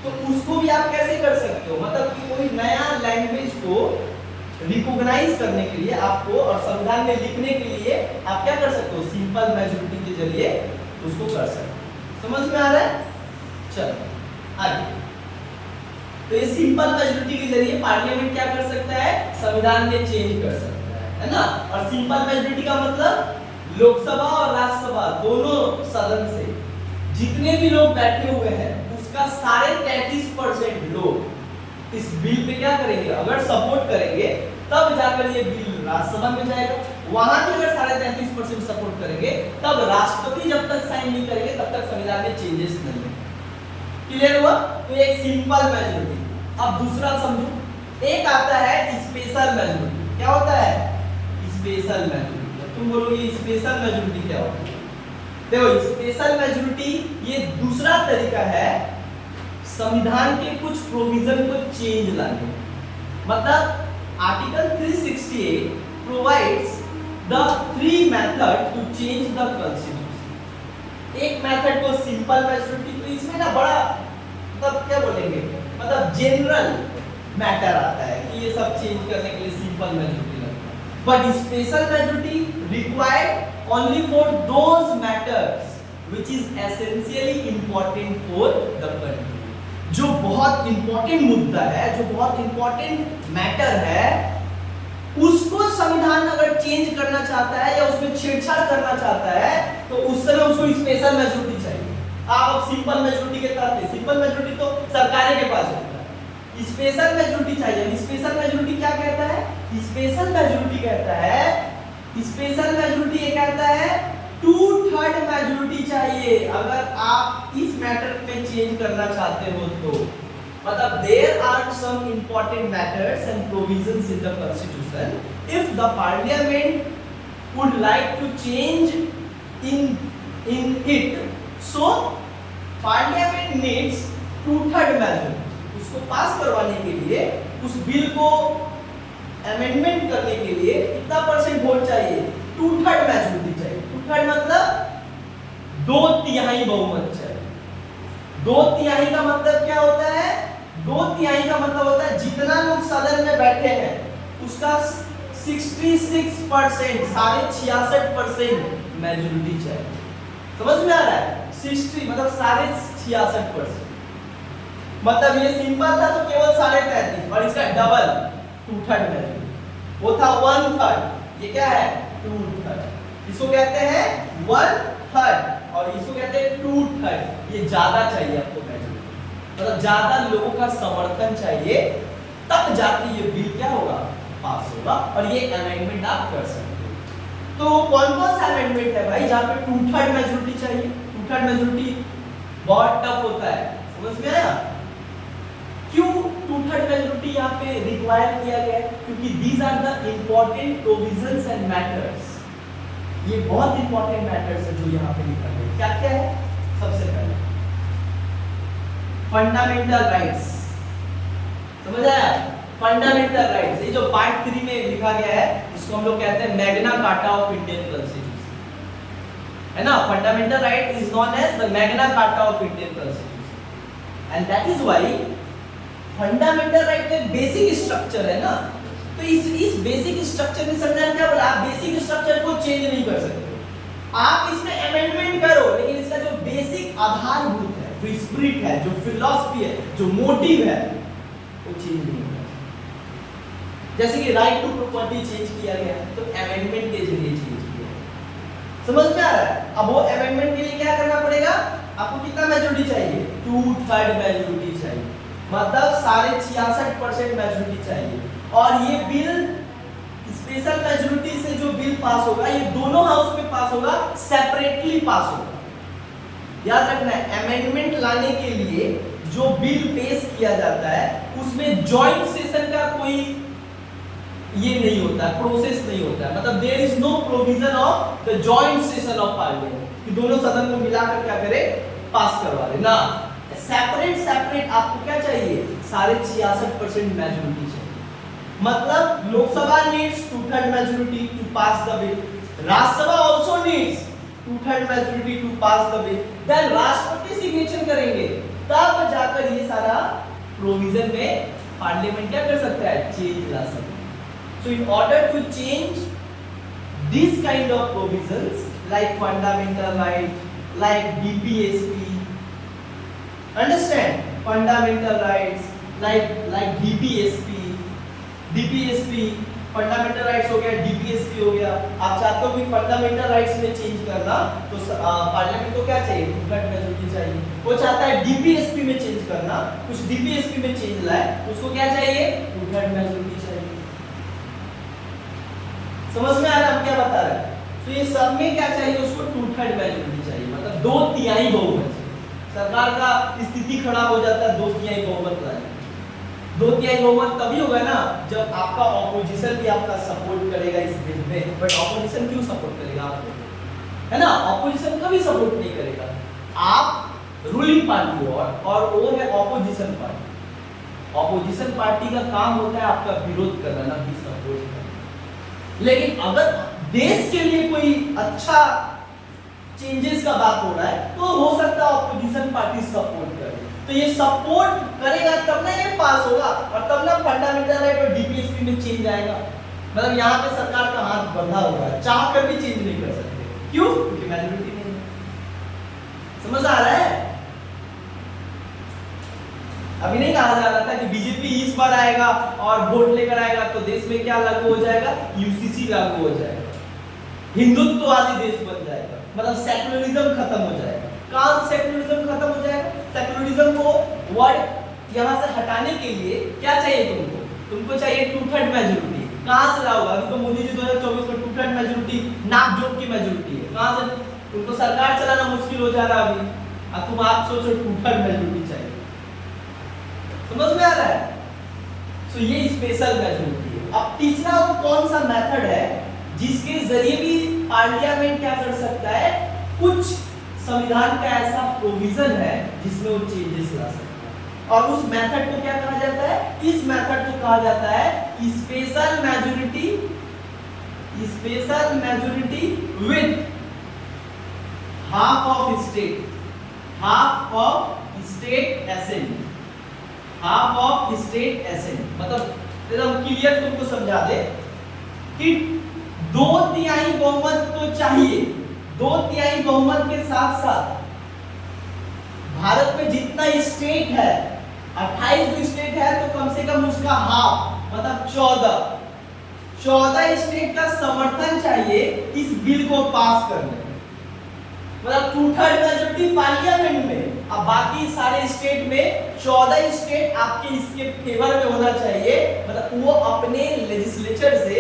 तो उसको भी आप कैसे कर सकते हो? मतलब कि कोई नया लैंग्वेज को रिकॉग्नाइज करने के लिए आपको और संविधान में लिखने के लिए आप क्या कर सकते हो? सिंपल मेजॉरिटी के जरिए उसको कर सकते हो। समझ में आ रहा है? चलो आगे। तो ये सिंपल मेजॉरिटी के जरिए पार्लियामेंट क्या कर सकता है? संविधान में चेंज कर सकता है ना? और सिंपल मेजॉरिटी का मतलब लोकसभा और राज्यसभा दोनों सदन से जितने भी लोग बैठे हुए हैं उसका 33.5% लोग इस बिल पे क्या करेंगे? अगर सपोर्ट करेंगे तब जाकर ये बिल राज्यसभा में जाएगा। वहां भी अगर 33.5% सपोर्ट करेंगे तब राष्ट्रपति जब तक साइन नहीं करेंगे तब तक संविधान में चेंजेस नहीं होंगे। क्लियर हुआ? तो एक सिंपल मेजॉरिटी। अब दूसरा समझो, एक आता है स्पेशल मेजॉरिटी। क्या होता है? Special majority. तुम बोलोगे स्पेशल मेजॉरिटी क्या होता है? देखो स्पेशल मेजॉरिटी ये दूसरा तरीका है संविधान के कुछ प्रोविजन को चेंज लाने। मतलब article 368 provides the 3 method to change the constitution. एक मेथड को सिंपल मेजॉरिटी, तो इसमें ना बड़ा मतलब क्या बोलेंगे, मतलब जनरल मैटर आता है कि ये सब चेंज करने के लिए सिंपल मेजॉरिटी लगता है। But special majority required only for those matters which is essentially important for the country. जो बहुत इंपॉर्टेंट मुद्दा है, जो बहुत इंपॉर्टेंट मैटर है, उसको संविधान अगर चेंज करना चाहता है या उसमें छेड़छाड़ करना चाहता है तो उस समय उसको स्पेशल मेजॉरिटी चाहिए। आप अब सिंपल मेजॉरिटी के तरफ थे, सिंपल मेजॉरिटी तो सरकार के पास होता है, स्पेशल मेजॉरिटी चाहिए। स्पेशल मेजॉरिटी क्या कहता है? स्पेशल मेजॉरिटी कहता है, स्पेशल मेजॉरिटी ये कहता है 2/3 मेजॉरिटी चाहिए अगर आप इस मैटर में चेंज करना चाहते हो तो। मतलब there are some important matters and provisions in the constitution, if the parliament would like to change in it, so parliament needs 2/3 majority. उसको पास करवाने के लिए, उस बिल को अमेंडमेंट करने के लिए कितना परसेंट वोट चाहिए? 2/3 मेजॉरिटी चाहिए। 2/3 मतलब 2/3 बहुमत चाहिए। 2/3 का मतलब क्या होता है? 2/3 का मतलब होता है जितना लोग सदन में बैठे हैं उसका 66%, 66.5% मेजॉरिटी चाहिए। समझ में आ रहा है? 60 मतलब 66.5%। मतलब ये सिंपल था तो केवल 33.5 और इसका डबल 2/3 मेजॉरिटी, वो था 1/3, ये क्या है? 2/3। इसको कहते हैं 1/3 और इसको कहते हैं 2/3। ये ज्यादा चाहिए आपको मेजॉरिटी, मतलब ज्यादा लोगों का समर्थन चाहिए तब जाके ये बिल क्या होगा? पास होगा और ये अमेंडमेंट आप कर सकते हो। तो कौन कौन सा अमेंडमेंट है भाई जहां पे 2/3 मेजॉरिटी चाहिए? 2/3 मेजॉरिटी बहुत टफ होता है, समझ में आया? क्यों 2/3 मेजॉरिटी यहाँ पे रिक्वायर किया गया है? क्योंकि these are the important provisions and matters. ये बहुत इंपॉर्टेंट मैटर्स है जो यहाँ पे लिखा गया है। क्या क्या है? सबसे पहले फंडामेंटल राइट्स, समझ आया? फंडामेंटल राइट्स, ये जो पार्ट 3 में लिखा गया है इसको हम लोग कहते हैं Magna Carta of Indian constitution, है ना? Fundamental right is known as the Magna Carta of Indian constitution and that is why fundamental right में बेसिक स्ट्रक्चर है ना, तो इस बेसिक स्ट्रक्चर में संविधान क्या बोला? आप बेसिक स्ट्रक्चर को चेंज नहीं कर सकते, आप इसमें अमेंडमेंट करो, लेकिन इसका जो बेसिक आधारभूत है, जो स्पिरिट है, जो फिलॉसफी है, जो मोटिव है, वो चेंज नहीं होगा। जैसे कि राइट टू प्रॉपर्टी चेंज किया गया तो अमेंडमेंट के जरिए चेंज किया गया। समझ में आ रहा है? अब वो अमेंडमेंट के लिए क्या करना पड़ेगा? आपको कितना मेजॉरिटी चाहिए? 2/3 मेजॉरिटी चाहिए, मतलब 66% मेजॉरिटी चाहिए। और ये बिल स्पेशल मेजॉरिटी से जो बिल पास होगा ये दोनों हाउस में पास होगा, सेपरेटली पास होगा। याद रखना है, अमेंडमेंट लाने के लिए जो बिल पेश किया जाता है उसमें जॉइंट सेशन का कोई ये नहीं होता है, प्रोसेस नहीं होता है, मतलब there is no provision of the joint session of parliament कि दोनों सदन को मिलाकर क्या करे, पास करवा दे ना। सेपरेट आपको क्या चाहिए? 66% मेजॉरिटी चाहिए। मतलब Lok Sabha needs 2/3 majority to pass the bill, Rajya Sabha also needs 2/3 majority to pass the bill, then राष्ट्रपति सिग्नेचर करेंगे, तब जाकर ये सारा प्रोविजन में पार्लियामेंट क्या कर सकता है? चेंज ला सकता है। So in order to change these kind of provisions like fundamental right, like DPSP, understand? Fundamental rights like DPSP, fundamental rights हो गया, DPSP हो गया। आप चाहते हो कि फंडामेंटल राइट्स में चेंज करना तो पार्लियामेंट को क्या चाहिए? 2/3 मेजॉरिटी चाहिए। वो चाहता है DPSP में चेंज करना, कुछ DPSP में चेंज लाए, उसको क्या चाहिए? 2/3 मेजॉरिटी चाहिए। समझ में आ रहा है हम क्या बता रहे हैं? तो ये सब में क्या चाहिए? उसको 2/3 मेजॉरिटी चाहिए, मतलब 2/3 बहुमत। सरकार का स्थिति खराब हो जाता है 2/3 बहुमत लाए। 2/3 बहुमत तभी होगा ना जब आपका ऑपोजिशन भी आपका सपोर्ट करेगा इस बिल में। बट ऑपोजिशन क्यों सपोर्ट करेगा आपको? है ना, ऑपोजिशन कभी सपोर्ट नहीं करेगा। आप रूलिंग पार्टी हो और वो है ऑपोजिशन पार्टी। ऑपोजिशन पार्टी का काम होता है आपका विरोध करना, ना कि सपोर्ट करना। लेकिन अगर देश के लिए कोई अच्छा चेंजेस का बात हो रहा है तो हो सकता है ऑपोजिशन पार्टी सपोर्ट करे, तो ये सपोर्ट करेगा तब ना ये पास होगा और तब ना फंडामेंटल राइट और DPSP में चेंज आएगा। मतलब यहाँ पे सरकार का हाथ बंधा हुआ है, चाह कर भी चेंज नहीं कर सकते। क्यों? क्योंकि मेजॉरिटी नहीं है। समझ आ रहा है? अभी नहीं कहा जा रहा था कि बीजेपी इस बार आएगा और वोट लेकर आएगा तो देश में क्या लागू हो जाएगा? UCC लागू हो जाएगा, हिंदुत्ववादी देश बन जाएगा, मतलब सेक्युलरिज्म खत्म हो जाएगा। कहां सेक्युलरिज्म खत्म हो जाएगा? सेक्युलरिज्म को वर्ड यहां से हटाने के लिए क्या चाहिए तुमको? तुमको चाहिए 2/3 मेजॉरिटी। कहां से लाओगे? अभी तो मोदी जी 2024 में 2/3 मेजॉरिटी नाक जोक की मेजॉरिटी है। कहां से? तुमको सरकार चलाना मुश्किल हो जा रहा अभी, अब तुम आप सोचो 2/3 मेजॉरिटी चाहिए। समझ में आ रहा है? सो ये स्पेशल मेजॉरिटी है। अब तीसरा वो कौन सा मेथड है जिसके जरिए भी पार्लियामेंट क्या कर सकता है? कुछ संविधान का ऐसा प्रोविजन है जिसमें वो चेंजेस ला सकता है, और उस मेथड को क्या कहा जाता है? इस मेथड को कहा जाता है special majority with half of state assembly. Half of state assembly मतलब एकदम क्लियर तुमको समझा दे कि 2/3 बहुमत तो चाहिए। 2/3 बहुमत के साथ साथ भारत में जितना स्टेट है, 28 स्टेट है, तो कम से कम उसका हाफ मतलब 14 स्टेट का समर्थन चाहिए इस बिल को पास करने में। मतलब 2/3 मेजॉरिटी पार्लियामेंट में, अब बाकी सारे स्टेट में 14 स्टेट आपके इसके फेवर में होना चाहिए, मतलब वो अपने लेजिस्लेचर से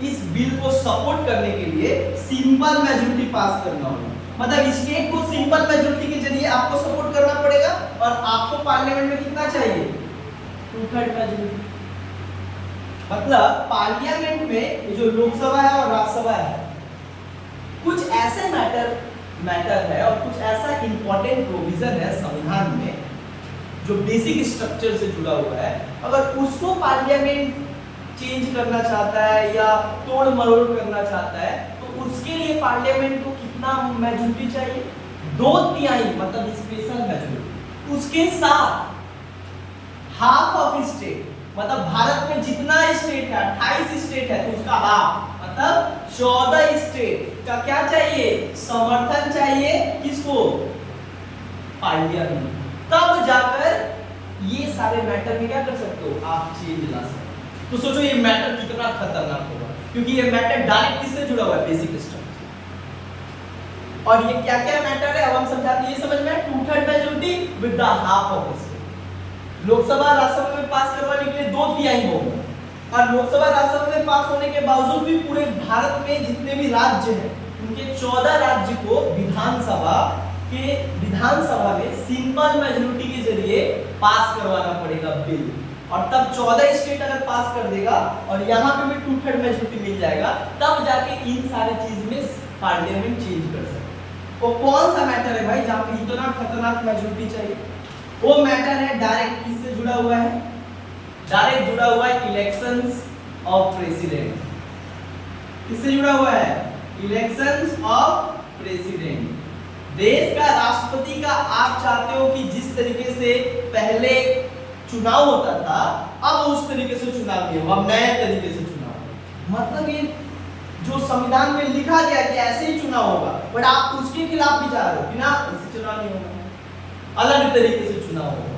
इस बिल को सपोर्ट करने के लिए सिंपल मेजॉरिटी पास करना होगा। मतलब स्टेट को सिंपल मेजॉरिटी के जरिए आपको सपोर्ट करना पड़ेगा और आपको पार्लियामेंट में कितना चाहिए? 2/3 मेजॉरिटी। मतलब पार्लियामेंट में जो लोकसभा है और राज्यसभा है, कुछ ऐसे मैटर है और कुछ ऐसा इंपॉर्टेंट प्रोविजन है संविधान में जो बेसिक स्ट्रक्चर से जुड़ा हुआ है, अगर उसको पार्लियामेंट चेंज करना चाहता है या तोड़ मरोड़ करना चाहता है तो उसके लिए पार्लियामेंट को कितना मेजॉरिटी चाहिए? 2/3 मतलब स्पेशल मेजॉरिटी। उसके साथ हाफ ऑफ स्टेट, मतलब भारत में जितना स्टेट है 28 स्टेट है तो उसका हाफ मतलब 14 स्टेट का क्या चाहिए? समर्थन चाहिए। किसको? पार्लियामेंट। तब जाकर ये सारे मैटर में क्या कर सकते हो? आप चेंज ला सकते हो। तो सोचो ये मैटर कितना खतरनाक होगा, क्योंकि ये मैटर डायरेक्ट किससे जुड़ा हुआ है, बेसिक स्ट्रक्चर। और ये क्या क्या मैटर है अब हम समझाते हैं, ये समझ में 2/3 majority with the half of state. Lok Sabha Rajya Sabha में पास करवाने के लिए 2/3 होगा, और लोकसभा राज्यसभा में पास होने के बावजूद भी पूरे भारत में जितने भी राज्य हैं उनके 14 राज्य को विधानसभा में सिंपल मेजॉरिटी के जरिए पास करवाना पड़ेगा बिल। और तब 14 स्टेट अगर पास कर देगा और यहाँ पे भी 2/3 मेजॉरिटी मिल जाएगा, तब जाके इन सारे चीज में पार्लियामेंट चेंज कर सकते। वो कौन सा मैटर है भाई जहाँ पे इतना खतरनाक मेजॉरिटी चाहिए? वो मैटर है डायरेक्ट किससे जुड़ा हुआ है, डायरेक्ट जुड़ा हुआ है इलेक्शंस ऑफ प्रेसिडेंट। किससे जुड़ा हुआ है? Elections of president. देश का राष्ट्रपति का आप चाहते हो कि जिस तरीके से पहले चुनाव होता था, अब उस तरीके से चुनाव नहीं होगा, अब नए तरीके से चुनाव होगा। मतलब ये जो संविधान में लिखा गया कि ऐसे ही चुनाव होगा, बट आप उसके खिलाफ भी जा रहे हो कि ना इससे चुनाव नहीं होगा, अलग तरीके से चुनाव होगा।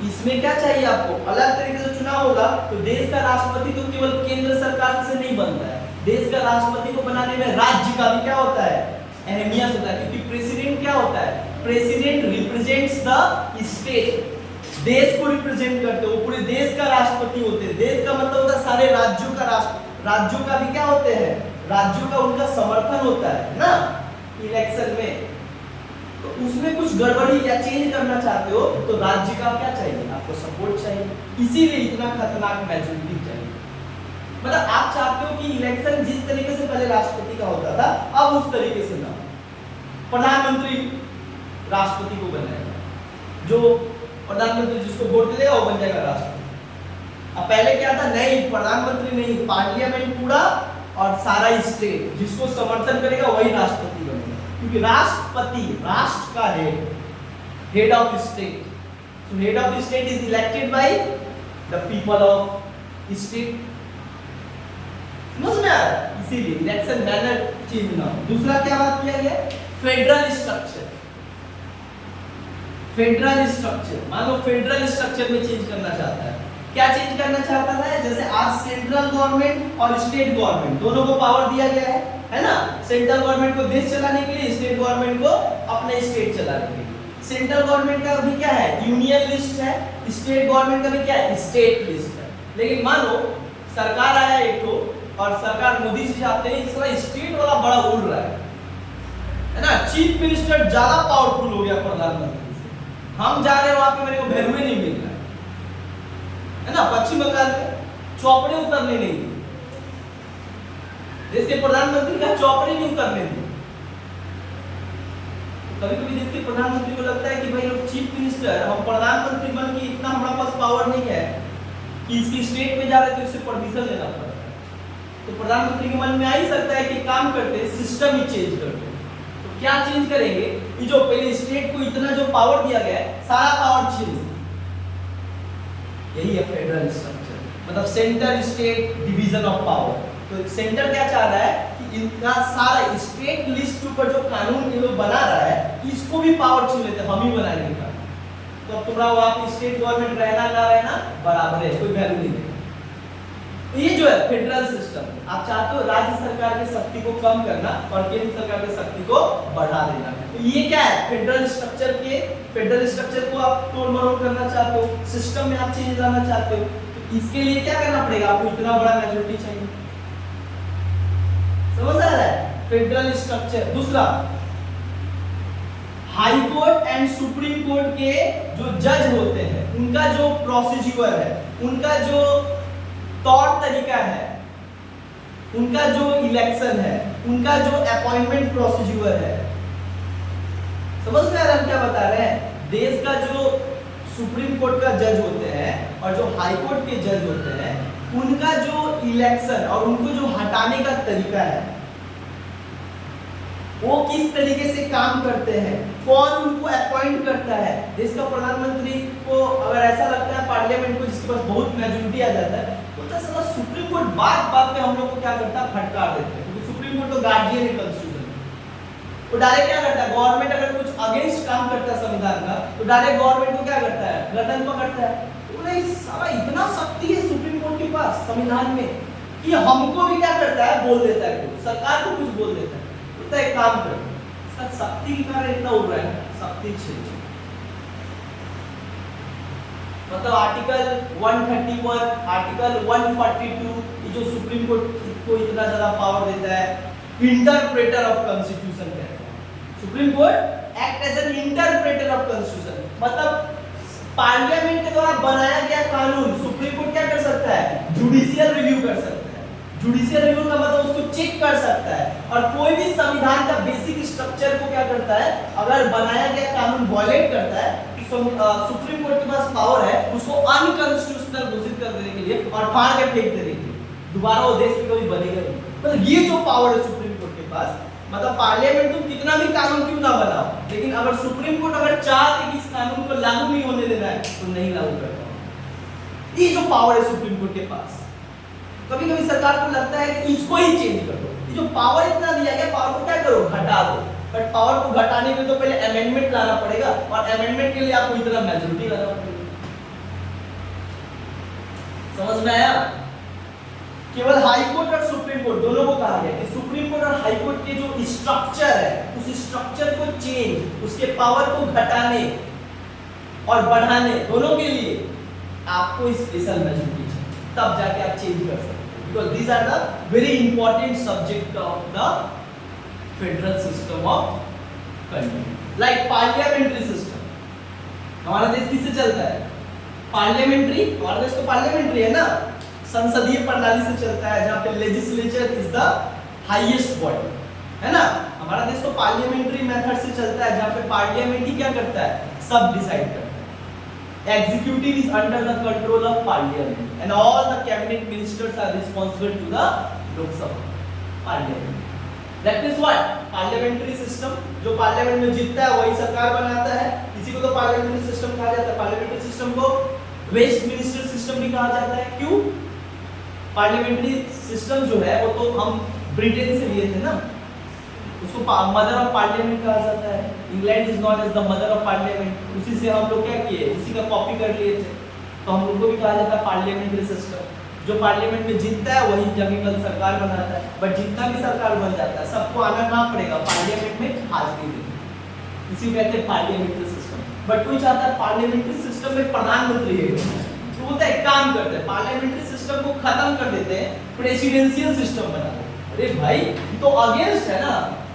इसमें क्या चाहिए आपको? अलग तरीके से चुनाव होगा तो देश का राष्ट्रपति तो केवल केंद्र सरकार से नहीं बनता है, देश का राष्ट्रपति को बनाने में राज्य का भी क्या होता है, अहमियत होता है। क्योंकि प्रेसिडेंट क्या होता है? प्रेसिडेंट रिप्रेजेंट्स द स्टेट, देश को रिप्रेजेंट करते हो, पूरे देश का राष्ट्रपति होते हैं। देश का मतलब होता है सारे राज्यों का राज्यों का भी क्या होते हैं, राज्यों का उनका समर्थन होता है ना इलेक्शन में। तो उसमें कुछ गड़बड़ी या चेंज करना चाहते हो तो राज्य का क्या चाहिए, आपको सपोर्ट चाहिए। इसीलिए इतना खतरनाक मेजॉरिटी चाहिए। मतलब आप चाहते हो कि इलेक्शन जिस तरीके से पहले राष्ट्रपति का होता था, अब उस तरीके से ना, प्रधानमंत्री राष्ट्रपति को बनाएगा, जो प्रधानमंत्री जिसको वोट देगा वो बन जाएगा राष्ट्रपति। अब पहले क्या था, नहीं प्रधानमंत्री नहीं, पार्लियामेंट पूरा और सारा स्टेट जिसको समर्थन करेगा वही राष्ट्रपति बनेगा। क्योंकि राष्ट्रपति राष्ट्र का head of state, so head of state is elected by the people of state. समझ में आ रहा है? इसीलिए इलेक्शन मैनर चेंज ना हो। दूसरा क्या बात किया गया, फेडरल स्ट्रक्चर। फेडरल स्ट्रक्चर, मान लो फेडरल स्ट्रक्चर में चेंज करना चाहता है। क्या चेंज करना चाहता है? जैसे आज सेंट्रल गवर्नमेंट और स्टेट गवर्नमेंट दोनों को पावर दिया गया है ना। सेंट्रल गवर्नमेंट को देश चलाने के लिए, स्टेट गवर्नमेंट को अपने स्टेट चलाने के लिए। सेंट्रल गवर्नमेंट का भी क्या है, यूनियन लिस्ट है, स्टेट गवर्नमेंट का भी क्या है, स्टेट लिस्ट है। लेकिन मानो सरकार आया एक तो, और सरकार मोदी जी चाहते हैं इस तरह स्टेट वाला बड़ा उड़ रहा है ना, चीफ मिनिस्टर ज्यादा पावरफुल हो गया प्रधानमंत्री से, हम जा रहे हैं वहां पे मेरे को वैल्यू नहीं मिल रहा है ना। पश्चिम बंगाल में चौपड़े उतरने नहीं दिए, देश के प्रधानमंत्री का चौपड़े नहीं उतरने दिए। कभी कभी देश के प्रधानमंत्री को लगता है कि भाई लोग चीफ मिनिस्टर, हम प्रधानमंत्री बन के इतना हमारे पास पावर नहीं है कि इसकी स्टेट में जा रहे तो इससे परमिशन लेना पड़ता है। तो प्रधानमंत्री के मन में आ ही सकता है कि काम करते हैं, सिस्टम ही चेंज करते हैं। तो क्या चेंज करेंगे, ये जो पहले स्टेट को इतना जो पावर दिया गया है, सारा पावर चेंज। यही है फेडरल स्ट्रक्चर, मतलब centre state division of power. तो सेंटर क्या चाह रहा है कि इनका सारा स्टेट लिस्ट के ऊपर जो कानून ये लोग बना रहा है, इसको भी पावर छीन लेते हैं, हम ही बनाएंगे का। तो अब तुम्हारा वहां पे स्टेट गवर्नमेंट रहना ना रहना बराबर है, कोई वैल्यू नहीं देगा। तो ये जो है फेडरल सिस्टम, आप चाहते हो राज्य सरकार की शक्ति को कम करना और केंद्र सरकार की शक्ति को बढ़ा देना। तो ये क्या है, फेडरल स्ट्रक्चर को आप तोड़ मरोड़ करना चाहते हो, सिस्टम में आप चेंज लाना चाहते हो। तो इसके लिए क्या करना पड़ेगा, आपको इतना बड़ा मेजॉरिटी चाहिए। समझ आ रहा है? Federal structure. दूसरा, high court and supreme court के जो जज होते हैं, उनका जो प्रोसीजर है, उनका जो तौर तरीका है, उनका जो इलेक्शन है, उनका जो अपॉइंटमेंट प्रोसीजर है। समझ में आ रहा है हम क्या बता रहे हैं? देश का जो सुप्रीम कोर्ट का जज होते हैं और जो हाई कोर्ट के जज होते हैं, उनका जो इलेक्शन और उनको जो हटाने का तरीका है, वो किस तरीके से काम करते हैं, कौन उनको अपॉइंट करता है। देश का प्रधानमंत्री को अगर ऐसा लगता है पार्लियामेंट को जिसके पास बहुत मेजॉरिटी आ जाता है, तो साला सुप्रीम कोर्ट बात पे हम लोग को क्या करता है, फटकार देते हैं। क्योंकि सुप्रीम कोर्ट तो गार्डियन है कॉन्स्टिट्यूशन, वो डायरेक्ट क्या करता है, गवर्नमेंट अगर कुछ अगेंस्ट काम करता है संविधान का, तो डायरेक्ट गवर्नमेंट को क्या करता है, गर्दन पकड़ता है। बोले साला इतना शक्ति है सुप्रीम कोर्ट के पास संविधान में कि हमको भी क्या करता है, बोल देता है, कुछ सरकार को कुछ बोल देता है, बोलता है एक काम कर, इसका शक्ति के कारण इतना उड़ रहा है, शक्ति क्षेत्र मतलब आर्टिकल 131, आर्टिकल 142 ये जो सुप्रीम कोर्ट को इतना ज्यादा पावर देता है, इंटरप्रेटर ऑफ कॉन्स्टिट्यूशन कहते हैं। Supreme court act as an interpreter of constitution, मतलब पार्लियामेंट के द्वारा बनाया गया कानून सुप्रीम कोर्ट क्या कर सकता है, जुडिशियल रिव्यू कर सकता है। जुडिशियल रिव्यू का मतलब उसको चेक कर सकता है, और कोई भी संविधान का बेसिक स्ट्रक्चर को क्या करता है, अगर बनाया गया कानून वायलेट करता है तो सुप्रीम कोर्ट के पास पावर है उसको अनकॉन्स्टिट्यूशनल घोषित कर देने के लिए और फाड़ के फेंक देने के लिए, दोबारा वो देश में कभी बनेगा नहीं। मतलब ये जो पावर है सुप्रीम कोर्ट के पास, मतलब पार्लियामेंट तुम कितना भी कानून क्यों ना बनाओ, लेकिन अगर सुप्रीम कोर्ट अगर चाहते कि इस कानून को लागू नहीं होने देना है तो नहीं लागू करता। ये जो पावर है सुप्रीम कोर्ट के पास, कभी कभी सरकार को लगता है कि इसको ही चेंज कर दो, ये जो पावर इतना दिया गया पावर को क्या करो, घटा दो। बट पावर को घटाने के लिए तो पहले अमेंडमेंट लाना पड़ेगा, और अमेंडमेंट के लिए आपको इतना मेजॉरिटी लाना पड़ेगा। समझ में आया? केवल हाई कोर्ट और सुप्रीम कोर्ट दोनों को कहा गया कि सुप्रीम कोर्ट और हाई कोर्ट के जो स्ट्रक्चर है उस स्ट्रक्चर को चेंज, उसके पावर को घटाने और बढ़ाने दोनों के लिए आपको स्पेशल मेजॉरिटी चाहिए, तब जाके आप चेंज कर सकते हैं। Because these are the very important subject of the federal system of country. Like parliamentary system, हमारा देश किससे चलता है, पार्लियामेंट्री। हमारा देश तो पार्लियामेंट्री है ना, संसदीय प्रणाली से चलता है, जहां पे legislature is the highest body, है ना। हमारा देश तो पार्लियामेंट्री मेथड से चलता है, जहां पे पार्लियामेंट ही क्या करता है, सब डिसाइड करता है। Executive is under the control of parliament and all the cabinet ministers are responsible to the Lok Sabha parliament. That is what parliamentary system, जो पार्लियामेंट में जीतता है वही सरकार बनाता है, इसी को तो पार्लियामेंट्री सिस्टम कहा जाता है। पार्लियामेंट्री सिस्टम को वेस्टमिनिस्टर सिस्टम भी कहा जाता है। क्यों? पार्लियामेंट्री सिस्टम जो है वो तो हम ब्रिटेन से लिए थे ना, उसको मदर ऑफ पार्लियामेंट कहा जाता है। England is known as the mother of parliament, उसी से हम लोग क्या किए, उसी का कॉपी कर लिए थे, तो हम लोग को भी कहा जाता है पार्लियामेंट्री सिस्टम। जो पार्लियामेंट में जीतता है वही जाके कल सरकार बनाता है, बट जितना भी सरकार बन जाता है सबको आना कहाँ पड़ेगा, पार्लियामेंट में हाजिरी देनी, इसी कहते हैं पार्लियामेंट्री सिस्टम। बट कोई चाहता है पार्लियामेंट्री सिस्टम में प्रधानमंत्री है, तो बोलता है काम करते हैं पार्लियामेंट्री सिस्टम को खत्म कर देते हैं, प्रेसिडेंशियल सिस्टम बना दो। अरे भाई तो अगेंस्ट है ना,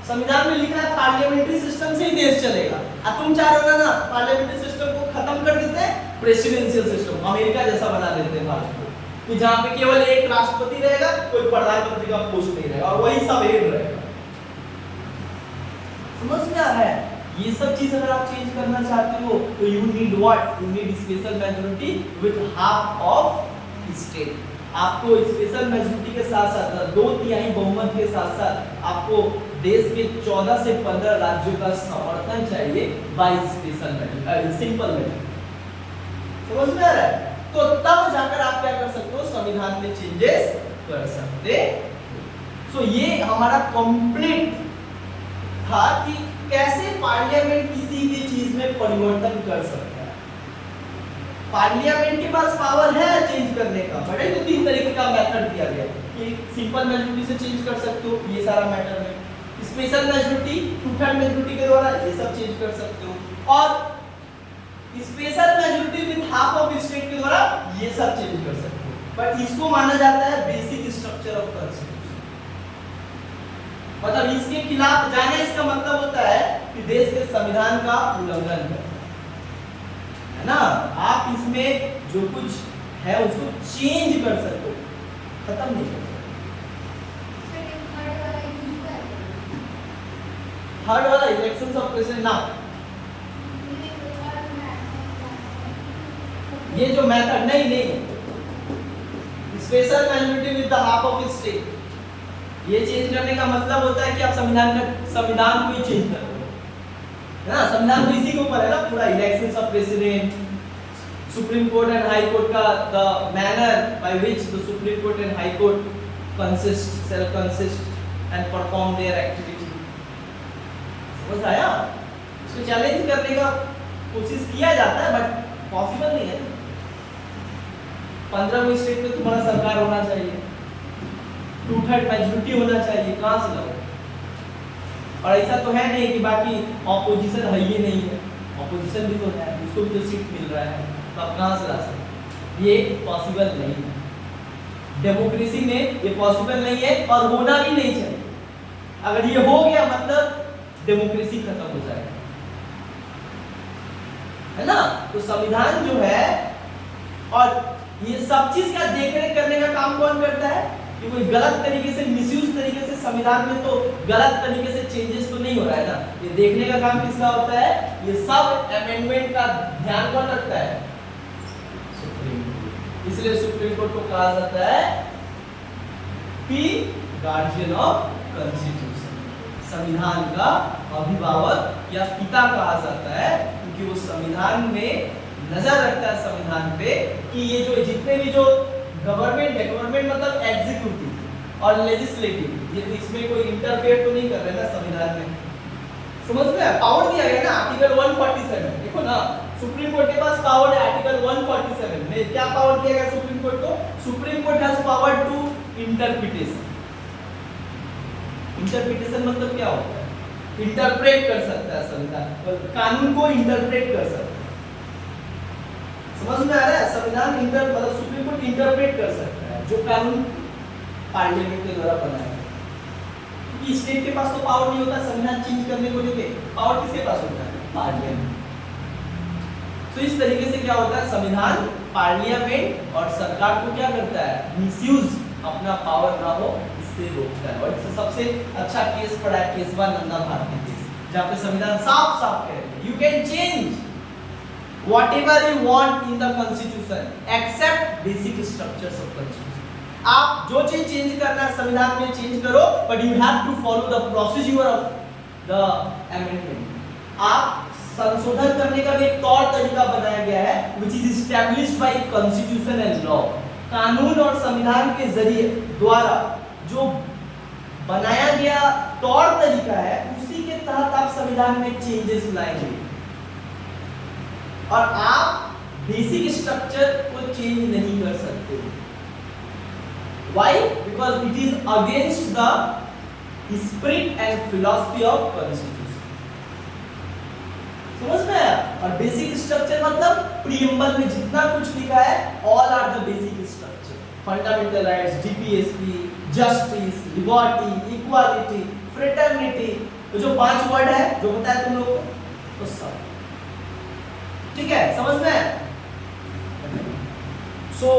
संविधान में लिखा है पार्लियामेंट्री सिस्टम से ही देश चलेगा, अब तुम चाह रहे हो ना पार्लियामेंट्री सिस्टम को खत्म कर देते हैं, प्रेसिडेंशियल सिस्टम अमेरिका जैसा बना देते हैं भारत को, कि जहां पे केवल एक राष्ट्रपति रहेगा, कोई प्रधानमंत्री का पोस्ट नहीं रहेगा और वही सब हेड रहेगा। समझ में आ रहा है? ये सब चीज अगर आप चेंज करना चाहते हो तो you need what, you need special majority with half of state. आपको स्पेशल मेजॉरिटी के साथ साथ 2/3 बहुमत के साथ साथ आपको देश के 14 से 15 राज्यों का समर्थन चाहिए by special majority, simple majority. समझ में आ रहा है? तो तब जाकर आप क्या कर सकते हो, संविधान में चेंजेस कर सकते। सो ये हमारा कंप्लीट था कि कैसे पार्लियामेंट किसी भी चीज में परिवर्तन कर सकता है। पार्लियामेंट के पास पावर है चेंज करने का, बट तो 3 तरीके का मेथड दिया गया कि सिंपल मेजॉरिटी से चेंज कर सकते हो, ये सारा मैटर है। स्पेशल मेजॉरिटी, 2/3 मेजॉरिटी के द्वारा ये सब चेंज कर सकते हो, और special majority with half of state के द्वारा ये सब चेंज कर सकते हो। बट इसको माना जाता है बेसिक स्ट्रक्चर ऑफ कॉन्स्टिट्यूशन, मतलब इसके खिलाफ जाना, इसका मतलब होता है कि देश के संविधान का उल्लंघन है ना। आप इसमें जो कुछ है उसको चेंज कर सकते हो, खत्म नहीं कर सकते। थर्ड वाला इलेक्शंस ऑफ प्रेसिडेंट ना, ये जो मेथड नहीं, special majority with the half of state, ये चेंज करने का मतलब होता है कि आप संविधान को ही चेंज कर रहे हो, है ना। संविधान तो इसी के ऊपर है ना पूरा, elections of president, supreme court and high court का the manner by which the supreme court and high court self consist and perform their activity. समझ आया? इसको चैलेंज करने का कोशिश किया जाता है, बट पॉसिबल नहीं है ना। 15 स्टेट में तुम्हारा सरकार होना चाहिए, 2/3 मेजॉरिटी होना चाहिए, कहां से लाओ? और ऐसा तो है नहीं कि बाकी ऑपोजिशन है ही नहीं है, ऑपोजिशन भी तो है, उसको भी तो सीट मिल रहा है, तो आप कहां से ला सकते? ये पॉसिबल नहीं है। डेमोक्रेसी में ये पॉसिबल नहीं है और होना भी नहीं चाहिए। अगर ये हो गया मतलब डेमोक्रेसी खत्म हो जाएगा, है ना। तो संविधान जो है, और ये सब चीज का देखरेख करने का काम कौन करता है कि कोई गलत तरीके से, मिसयूज तरीके से संविधान में तो गलत तरीके से चेंजेस तो नहीं हो रहा है ना। ये देखने का काम किसका होता है? ये सब अमेंडमेंट का ध्यान कौन रखता है? Supreme court. इसलिए सुप्रीम कोर्ट को कहा जाता है कि गार्जियन ऑफ कॉन्स्टिट्यूशन, संविधान का अभिभावक या पिता कहा जाता है, क्योंकि वो संविधान में नजर रखता है संविधान पे कि ये जो जितने भी जो गवर्नमेंट है, गवर्नमेंट मतलब एग्जीक्यूटिव और लेजिस्लेटिव, ये इसमें कोई इंटरफेयर तो नहीं कर रहे ना संविधान में। समझ में पावर दिया गया ना आर्टिकल 147, देखो ना सुप्रीम कोर्ट के पास पावर है आर्टिकल 147 में। क्या पावर दिया गया सुप्रीम कोर्ट को? Supreme court has power to interpretation. Interpretation मतलब क्या होता है? इंटरप्रेट कर सकता है संविधान, कानून को इंटरप्रेट कर सकता है। समझ में आ रहा है? संविधान मतलब सुप्रीम कोर्ट इंटरप्रेट कर सकता है जो कानून पार्लियामेंट के द्वारा बनाया है, क्योंकि स्टेट के पास तो पावर नहीं होता संविधान चेंज करने को लेके। पावर किसके पास होता है? पार्लियामेंट। तो इस तरीके से क्या होता है, संविधान पार्लियामेंट और सरकार को क्या करता है? मिसयूज अपना पावर ना हो इससे रोकता है। और इससे सबसे अच्छा केस पड़ा है केशवानंदा भारती केस, जहां पे संविधान साफ साफ कह रहे हैं you can change whatever you want in the constitution except basic structures of constitution। आप जो चीज चेंज करना है संविधान में चेंज करो, but you have to follow the procedure of the amendment। आप संशोधन करने का भी एक तौर तरीका बनाया गया है which is established by constitution and law। कानून और संविधान के जरिए द्वारा जो बनाया गया तौर तरीका है, उसी के तहत आप संविधान में चेंजेस लाएंगे, और आप बेसिक स्ट्रक्चर को चेंज नहीं कर सकते। Why? Because it is against the spirit and philosophy of constitution। समझ में आया? और बेसिक स्ट्रक्चर मतलब प्रीएम्बल में जितना कुछ लिखा है, all are the basic structure। Fundamental rights, DPSP, justice, liberty, equality, fraternity, तो जो 5 वर्ड है जो बताया तुम लोगों को, तो सब ठीक है, समझ में? सो